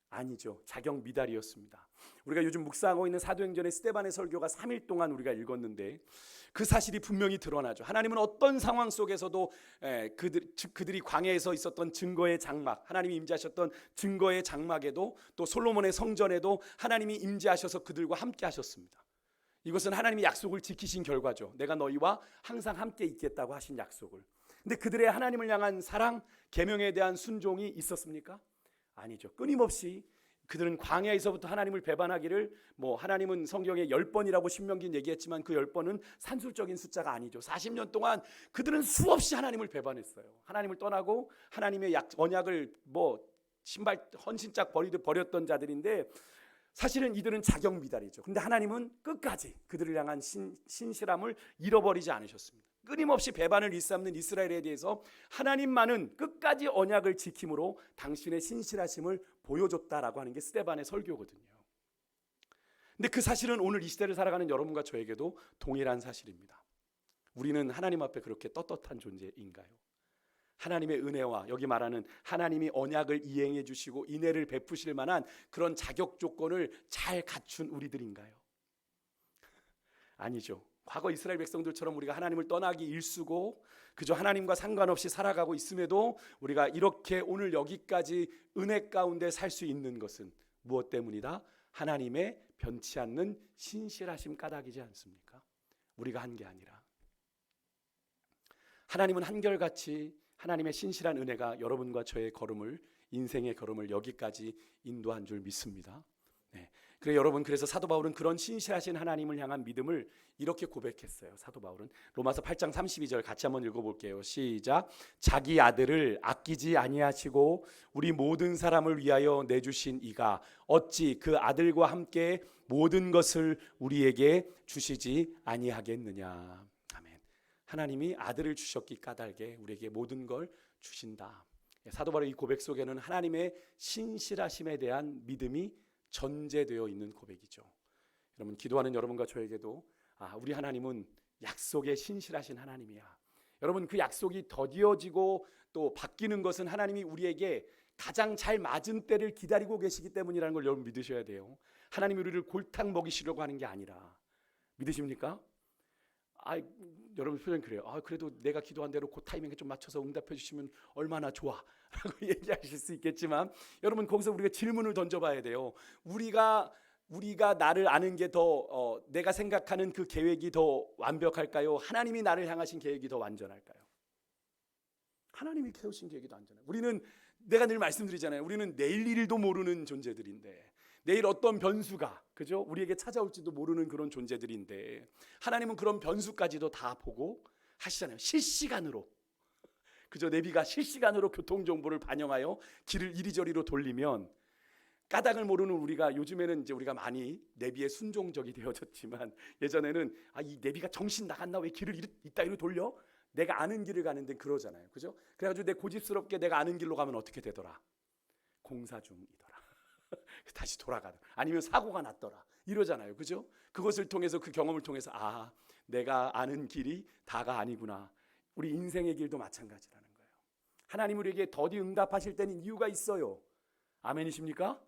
[SPEAKER 1] 아니죠. 자격 미달이었습니다. 우리가 요즘 묵상하고 있는 사도행전의 스데반의 설교가 3일 동안 우리가 읽었는데 그 사실이 분명히 드러나죠. 하나님은 어떤 상황 속에서도 그들이 광야에서 있었던 증거의 장막, 하나님이 임재하셨던 증거의 장막에도 또 솔로몬의 성전에도 하나님이 임재하셔서 그들과 함께 하셨습니다. 이것은 하나님이 약속을 지키신 결과죠. 내가 너희와 항상 함께 있겠다고 하신 약속을. 근데 그들의 하나님을 향한 사랑, 계명에 대한 순종이 있었습니까? 아니죠. 끊임없이 그들은 광야에서부터 하나님을 배반하기를 하나님은 성경에 10번이라고 신명기는 얘기했지만 그 10번은 산술적인 숫자가 아니죠. 40년 동안 그들은 수없이 하나님을 배반했어요. 하나님을 떠나고 하나님의 언약을 신발 헌신짝 버렸던 자들인데 사실은 이들은 자격 미달이죠. 근데 하나님은 끝까지 그들을 향한 신실함을 잃어버리지 않으셨습니다. 끊임없이 배반을 일삼는 이스라엘에 대해서 하나님만은 끝까지 언약을 지킴으로 당신의 신실하심을 보여줬다라고 하는 게 스데반의 설교거든요. 근데 그 사실은 오늘 이 시대를 살아가는 여러분과 저에게도 동일한 사실입니다. 우리는 하나님 앞에 그렇게 떳떳한 존재인가요? 하나님의 은혜와 여기 말하는 하나님이 언약을 이행해 주시고 인애를 베푸실 만한 그런 자격 조건을 잘 갖춘 우리들인가요? 아니죠. 과거 이스라엘 백성들처럼 우리가 하나님을 떠나기 일쑤고 그저 하나님과 상관없이 살아가고 있음에도 우리가 이렇게 오늘 여기까지 은혜 가운데 살 수 있는 것은 무엇 때문이다? 하나님의 변치 않는 신실하심 까닭이지 않습니까? 우리가 한 게 아니라 하나님은 한결같이 하나님의 신실한 은혜가 여러분과 저의 걸음을, 인생의 걸음을 여기까지 인도한 줄 믿습니다. 네. 그래 여러분, 그래서 사도 바울은 그런 신실하신 하나님을 향한 믿음을 이렇게 고백했어요. 사도 바울은 로마서 8장 32절 같이 한번 읽어볼게요. 시작. 자기 아들을 아끼지 아니하시고 우리 모든 사람을 위하여 내주신 이가 어찌 그 아들과 함께 모든 것을 우리에게 주시지 아니하겠느냐. 아멘. 하나님이 아들을 주셨기 까닭에 우리에게 모든 걸 주신다. 사도 바울의 이 고백 속에는 하나님의 신실하심에 대한 믿음이 전제되어 있는 고백이죠. 여러분, 기도하는 여러분과 저에게도 우리 하나님은 약속에 신실하신 하나님이야. 여러분, 그 약속이 더디어지고 또 바뀌는 것은 하나님이 우리에게 가장 잘 맞은 때를 기다리고 계시기 때문이라는 걸 여러분 믿으셔야 돼요. 하나님이 우리를 골탕 먹이시려고 하는 게 아니라. 믿으십니까? 여러분 표정 그래요. 그래도 내가 기도한 대로 그 타이밍에 좀 맞춰서 응답해 주시면 얼마나 좋아 라고 얘기하실 수 있겠지만, 여러분 거기서 우리가 질문을 던져봐야 돼요. 우리가 나를 아는 게 더 내가 생각하는 그 계획이 더 완벽할까요? 하나님이 나를 향하신 계획이 더 완전할까요? 하나님이 세우신 계획이 더 완전해요. 우리는, 내가 늘 말씀드리잖아요. 우리는 내일 일도 모르는 존재들인데, 내일 어떤 변수가 그죠? 우리에게 찾아올지도 모르는 그런 존재들인데, 하나님은 그런 변수까지도 다 보고 하시잖아요. 실시간으로. 그죠? 내비가 실시간으로 교통정보를 반영하여 길을 이리저리로 돌리면, 까닭을 모르는 우리가, 요즘에는 이제 우리가 많이 내비에 순종적이 되어졌지만, 예전에는 이 내비가 정신 나갔나, 왜 길을 이따위로 돌려? 내가 아는 길을 가는데 그러잖아요. 그죠? 그래가지고 내 고집스럽게 내가 아는 길로 가면 어떻게 되더라? 공사 중이더라. 다시 돌아가더라. 아니면 사고가 났더라. 이러잖아요. 그죠? 그것을 통해서, 그 경험을 통해서 내가 아는 길이 다가 아니구나. 우리 인생의 길도 마찬가지라는 거예요. 하나님 우리에게 더디 응답하실 때는 이유가 있어요. 아멘이십니까?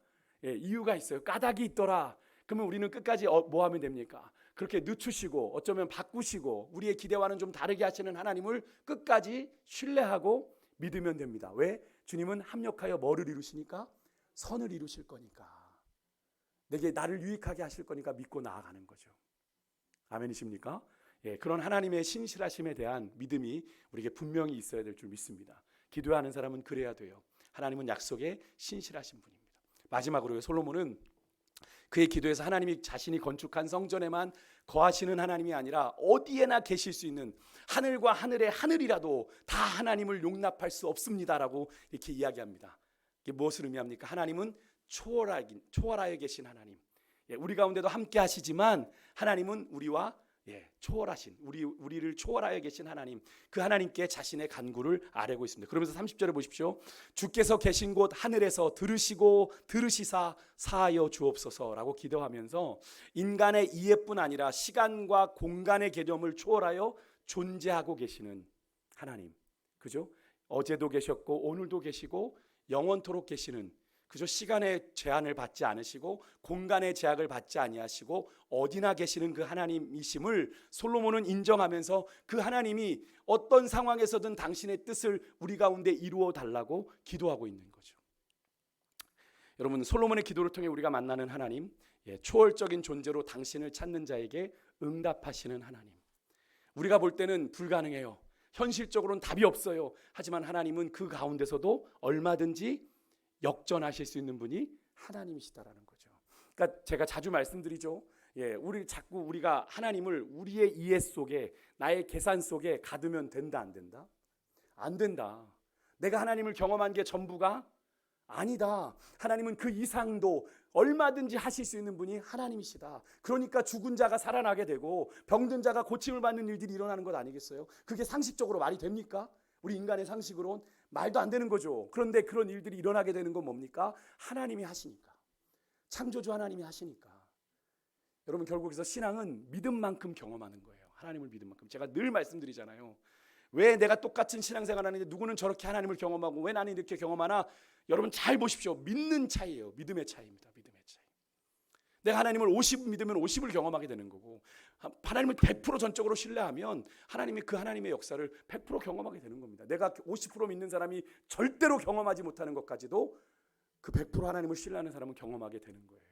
[SPEAKER 1] 예, 이유가 있어요. 까닭이 있더라. 그러면 우리는 끝까지 뭐 하면 됩니까? 그렇게 늦추시고 어쩌면 바꾸시고 우리의 기대와는 좀 다르게 하시는 하나님을 끝까지 신뢰하고 믿으면 됩니다. 왜? 주님은 합력하여 뭐를 이루시니까? 선을 이루실 거니까. 나를 유익하게 하실 거니까 믿고 나아가는 거죠. 아멘이십니까? 예, 그런 하나님의 신실하심에 대한 믿음이 우리에게 분명히 있어야 될 줄 믿습니다. 기도하는 사람은 그래야 돼요. 하나님은 약속에 신실하신 분입니다. 마지막으로 솔로몬은 그의 기도에서 하나님이 자신이 건축한 성전에만 거하시는 하나님이 아니라 어디에나 계실 수 있는, 하늘과 하늘의 하늘이라도 다 하나님을 용납할 수 없습니다라고 이렇게 이야기합니다. 이게 무엇을 의미합니까? 하나님은 초월하여 계신 하나님. 예, 우리 가운데도 함께 하시지만 하나님은 우리와 초월하신, 우리를 초월하여 계신 하나님, 그 하나님께 자신의 간구를 아뢰고 있습니다. 그러면서 30절에 보십시오. 주께서 계신 곳 하늘에서 들으시고 들으시사 사하여 주옵소서라고 기도하면서 인간의 이해뿐 아니라 시간과 공간의 개념을 초월하여 존재하고 계시는 하나님, 그죠? 어제도 계셨고 오늘도 계시고 영원토록 계시는, 그저 시간의 제한을 받지 않으시고 공간의 제약을 받지 아니하시고 어디나 계시는 그 하나님이심을 솔로몬은 인정하면서 그 하나님이 어떤 상황에서든 당신의 뜻을 우리 가운데 이루어 달라고 기도하고 있는 거죠. 여러분, 솔로몬의 기도를 통해 우리가 만나는 하나님, 초월적인 존재로 당신을 찾는 자에게 응답하시는 하나님. 우리가 볼 때는 불가능해요. 현실적으로는 답이 없어요. 하지만 하나님은 그 가운데서도 얼마든지 역전하실 수 있는 분이 하나님이시다라는 거죠. 그러니까 제가 자주 말씀드리죠. 우리가 하나님을 우리의 이해 속에, 나의 계산 속에 가두면 된다, 안 된다? 안 된다. 내가 하나님을 경험한 게 전부가 아니다. 하나님은 그 이상도 얼마든지 하실 수 있는 분이 하나님이시다. 그러니까 죽은 자가 살아나게 되고 병든 자가 고침을 받는 일들이 일어나는 것 아니겠어요? 그게 상식적으로 말이 됩니까? 우리 인간의 상식으로는 말도 안 되는 거죠. 그런데 그런 일들이 일어나게 되는 건 뭡니까? 하나님이 하시니까. 창조주 하나님이 하시니까. 여러분, 결국에서 신앙은 믿음만큼 경험하는 거예요. 하나님을 믿은 만큼. 제가 늘 말씀드리잖아요. 왜 내가 똑같은 신앙생활 하는데 누구는 저렇게 하나님을 경험하고 왜 나는 이렇게 경험하나? 여러분 잘 보십시오. 믿는 차이예요. 믿음의 차이입니다. 믿음의 차이. 내가 하나님을 50 믿으면 50을 경험하게 되는 거고, 하나님을 100% 전적으로 신뢰하면 하나님이 그 하나님의 역사를 100% 경험하게 되는 겁니다. 내가 50% 믿는 사람이 절대로 경험하지 못하는 것까지도 그 100% 하나님을 신뢰하는 사람은 경험하게 되는 거예요.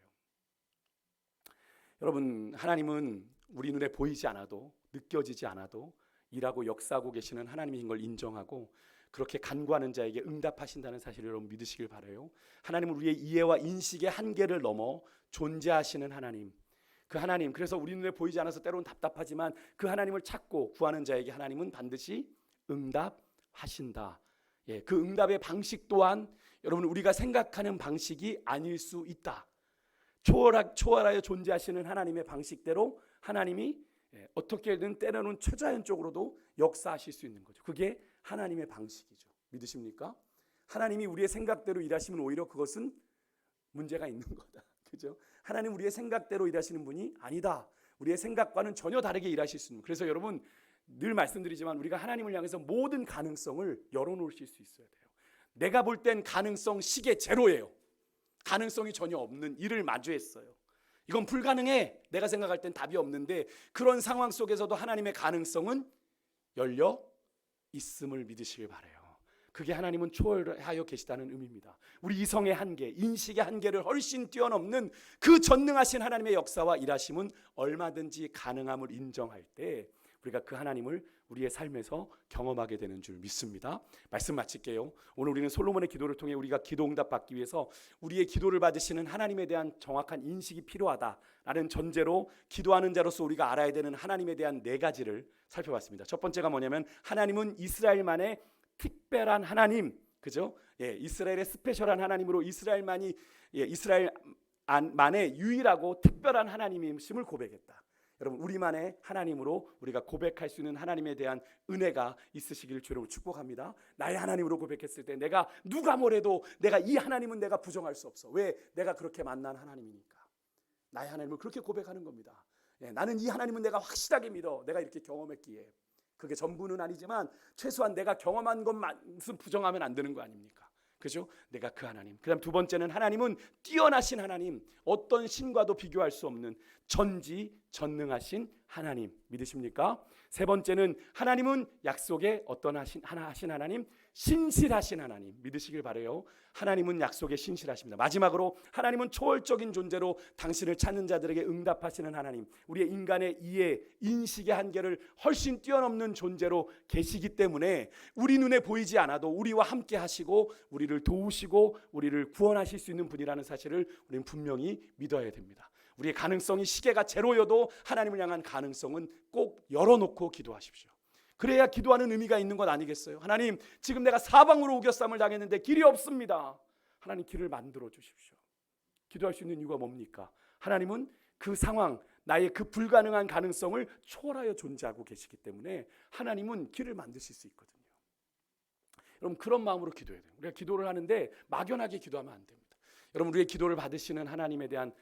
[SPEAKER 1] 여러분, 하나님은 우리 눈에 보이지 않아도, 느껴지지 않아도 일하고 역사하고 계시는 하나님인 걸 인정하고 그렇게 간구하는 자에게 응답하신다는 사실을 여러분 믿으시길 바라요. 하나님은 우리의 이해와 인식의 한계를 넘어 존재하시는 하나님, 그 하나님, 그래서 우리 눈에 보이지 않아서 때로는 답답하지만 그 하나님을 찾고 구하는 자에게 하나님은 반드시 응답하신다. 그 응답의 방식 또한 여러분 우리가 생각하는 방식이 아닐 수 있다. 초월하여 존재하시는 하나님의 방식대로 하나님이 어떻게든 때로는 초자연적으로도 역사하실 수 있는 거죠. 그게 하나님의 방식이죠. 믿으십니까? 하나님이 우리의 생각대로 일하시면 오히려 그것은 문제가 있는 거다. 그죠? 하나님 우리의 생각대로 일하시는 분이 아니다. 우리의 생각과는 전혀 다르게 일하실 수 있는. 그래서 여러분 늘 말씀드리지만 우리가 하나님을 향해서 모든 가능성을 열어놓으실 수 있어야 돼요. 내가 볼 땐 가능성 시계 제로예요. 가능성이 전혀 없는 일을 마주했어요. 이건 불가능해. 내가 생각할 땐 답이 없는데 그런 상황 속에서도 하나님의 가능성은 열려 있음을 믿으시길 바라요. 그게 하나님은 초월하여 계시다는 의미입니다. 우리 이성의 한계, 인식의 한계를 훨씬 뛰어넘는 그 전능하신 하나님의 역사와 일하심은 얼마든지 가능함을 인정할 때 우리가 그 하나님을 우리의 삶에서 경험하게 되는 줄 믿습니다. 말씀 마칠게요. 오늘 우리는 솔로몬의 기도를 통해 우리가 기도 응답 받기 위해서 우리의 기도를 받으시는 하나님에 대한 정확한 인식이 필요하다라는 전제로 기도하는 자로서 우리가 알아야 되는 하나님에 대한 4가지를 살펴봤습니다. 첫 번째가 뭐냐면 하나님은 이스라엘만의 특별한 하나님, 그죠? 이스라엘의 스페셜한 하나님으로 이스라엘만의 유일하고 특별한 하나님임을 고백했다. 여러분 우리만의 하나님으로 우리가 고백할 수 있는 하나님에 대한 은혜가 있으시기를 주로 축복합니다. 나의 하나님으로 고백했을 때 내가 누가 뭐래도 내가 이 하나님은 내가 부정할 수 없어. 왜? 내가 그렇게 만난 하나님이니까. 나의 하나님을 그렇게 고백하는 겁니다. 나는 이 하나님은 내가 확실하게 믿어. 내가 이렇게 경험했기에. 그게 전부는 아니지만 최소한 내가 경험한 것만은 부정하면 안 되는 거 아닙니까? 그죠? 내가 그 하나님. 그다음 두 번째는 하나님은 뛰어나신 하나님, 어떤 신과도 비교할 수 없는 전지전능하신 하나님. 믿으십니까? 세 번째는 하나님은 약속에 어떤 하신 하나님? 신실하신 하나님. 믿으시길 바라요. 하나님은 약속에 신실하십니다. 마지막으로 하나님은 초월적인 존재로 당신을 찾는 자들에게 응답하시는 하나님. 우리의 인간의 이해, 인식의 한계를 훨씬 뛰어넘는 존재로 계시기 때문에 우리 눈에 보이지 않아도 우리와 함께 하시고 우리를 도우시고 우리를 구원하실 수 있는 분이라는 사실을 우리는 분명히 믿어야 됩니다. 우리의 가능성이 시계가 제로여도 하나님을 향한 가능성은 꼭 열어놓고 기도하십시오. 그래야 기도하는 의미가 있는 것 아니겠어요? 하나님, 지금 내가 사방으로 우겨쌈을 당했는데 길이 없습니다. 하나님, 길을 만들어 주십시오. 기도할 수 있는 이유가 뭡니까? 하나님은 그 상황, 나의 그 불가능한 가능성을 초월하여 존재하고 계시기 때문에 하나님은 길을 만드실 수 있거든요. 여러분, 그런 마음으로 기도해야 돼요. 우리가 기도를 하는데 막연하게 기도하면 안 됩니다. 여러분, 우리의 기도를 받으시는 하나님에 대한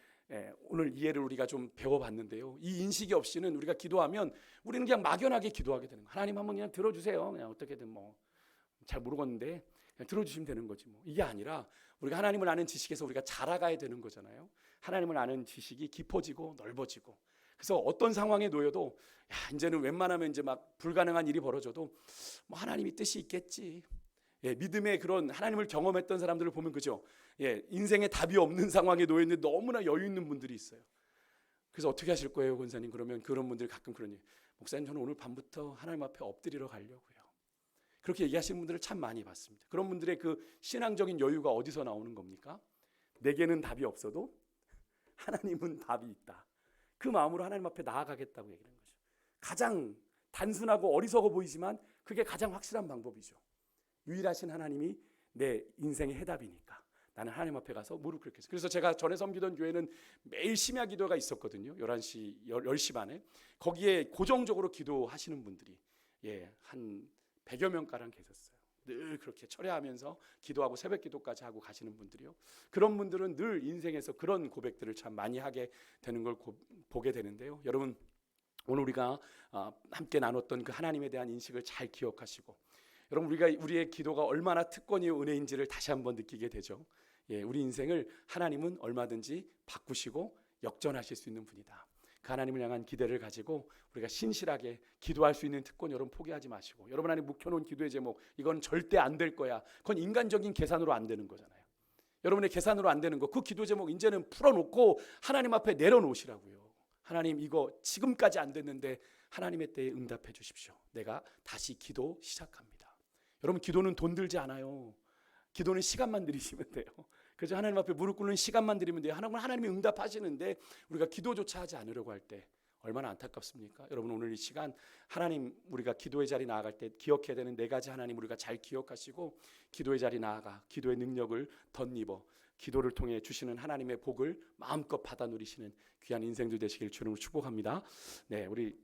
[SPEAKER 1] 오늘 이해를 우리가 좀 배워봤는데요. 이 인식이 없이는 우리가 기도하면 우리는 그냥 막연하게 기도하게 되는 거예요. 하나님 한번 그냥 들어주세요. 그냥 어떻게든 뭐 잘 모르겠는데 그냥 들어주시면 되는 거지 뭐. 이게 아니라 우리가 하나님을 아는 지식에서 우리가 자라가야 되는 거잖아요. 하나님을 아는 지식이 깊어지고 넓어지고. 그래서 어떤 상황에 놓여도 이제는 웬만하면 이제 막 불가능한 일이 벌어져도 뭐 하나님이 뜻이 있겠지. 믿음의 그런 하나님을 경험했던 사람들을 보면 그죠? 인생에 답이 없는 상황에 놓여 있는데 너무나 여유 있는 분들이 있어요. 그래서 어떻게 하실 거예요, 권사님? 그러면 그런 분들 가끔 그러니 목사님 저는 오늘 밤부터 하나님 앞에 엎드리러 가려고요. 그렇게 얘기하시는 분들을 참 많이 봤습니다. 그런 분들의 그 신앙적인 여유가 어디서 나오는 겁니까? 내게는 답이 없어도 하나님은 답이 있다. 그 마음으로 하나님 앞에 나아가겠다고 얘기하는 거죠. 가장 단순하고 어리석어 보이지만 그게 가장 확실한 방법이죠. 유일하신 하나님이 내 인생의 해답이니까 나는 하나님 앞에 가서 무릎 꿇겠어. 그래서 제가 전에 섬기던 교회는 매일 심야 기도가 있었거든요. 11시, 10시 반에. 거기에 고정적으로 기도하시는 분들이 한 100여 명가량 계셨어요. 늘 그렇게 철야하면서 기도하고 새벽 기도까지 하고 가시는 분들이요. 그런 분들은 늘 인생에서 그런 고백들을 참 많이 하게 되는 걸 보게 되는데요. 여러분, 오늘 우리가 함께 나눴던 그 하나님에 대한 인식을 잘 기억하시고, 여러분, 우리의 기도가 얼마나 특권이요 은혜인지를 다시 한번 느끼게 되죠. 우리 인생을 하나님은 얼마든지 바꾸시고 역전하실 수 있는 분이다. 그 하나님을 향한 기대를 가지고 우리가 신실하게 기도할 수 있는 특권 여러분 포기하지 마시고, 여러분 안에 묵혀놓은 기도의 제목, 이건 절대 안 될 거야. 그건 인간적인 계산으로 안 되는 거잖아요. 여러분의 계산으로 안 되는 거, 그 기도 제목 이제는 풀어놓고 하나님 앞에 내려놓으시라고요. 하나님, 이거 지금까지 안 됐는데 하나님의 때에 응답해 주십시오. 내가 다시 기도 시작합니다. 여러분, 기도는 돈 들지 않아요. 기도는 시간만 들이시면 돼요. 그래서 하나님 앞에 무릎 꿇는 시간만 드리면 돼요. 하나님이 응답하시는데 우리가 기도조차 하지 않으려고 할 때 얼마나 안타깝습니까? 여러분, 오늘 이 시간 하나님, 우리가 기도의 자리 나아갈 때 기억해야 되는 4가지 하나님 우리가 잘 기억하시고 기도의 자리 나아가 기도의 능력을 덧입어 기도를 통해 주시는 하나님의 복을 마음껏 받아 누리시는 귀한 인생들 되시길 주님으로 축복합니다. 우리